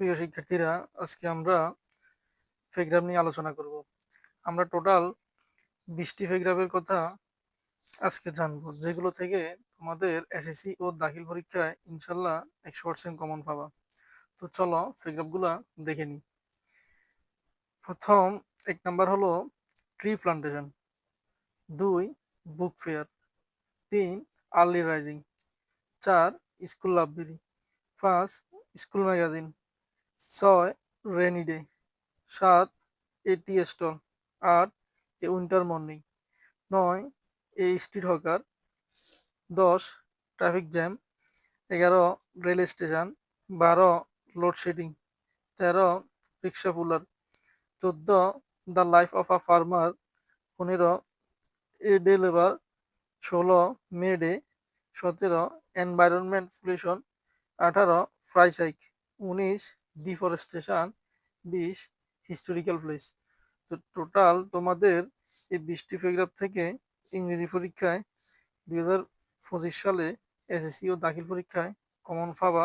প্রিয় শিক্ষার্থীরা, আজকে আমরা ফেগ্রাম নিয়ে আলোচনা করব। আমরা টোটাল 20টি ফেগ্রামের কথা আজকে জানবো, যেগুলো থেকে তোমাদের এসএসসি ও দাখিল পরীক্ষায় ইনশাল্লাহ 100% কমন পাবা। তো চলো ফেগ্রামগুলা দেখে নিই। প্রথম 1 নাম্বার হলো tree plantation, 2 book fair, 3 early rising, 4 school library, 5 school magazine, 6 rainy day, 7 a tea stall, 8 a winter morning, 9 a street hawker, 10 traffic jam, 11 rail station, 12 load shedding, 13 rickshaw puller, 14 the life of a farmer, 15 a day labour, 16 May Day, 17 environment pollution, 18 price hike, 19 deforestation, 20 historical place. তো total তোমাদের এই 20টি paragraph থেকে ইংরেজি পরীক্ষায় 2025 সালে SSC ও দাখিল পরীক্ষায় common পাবা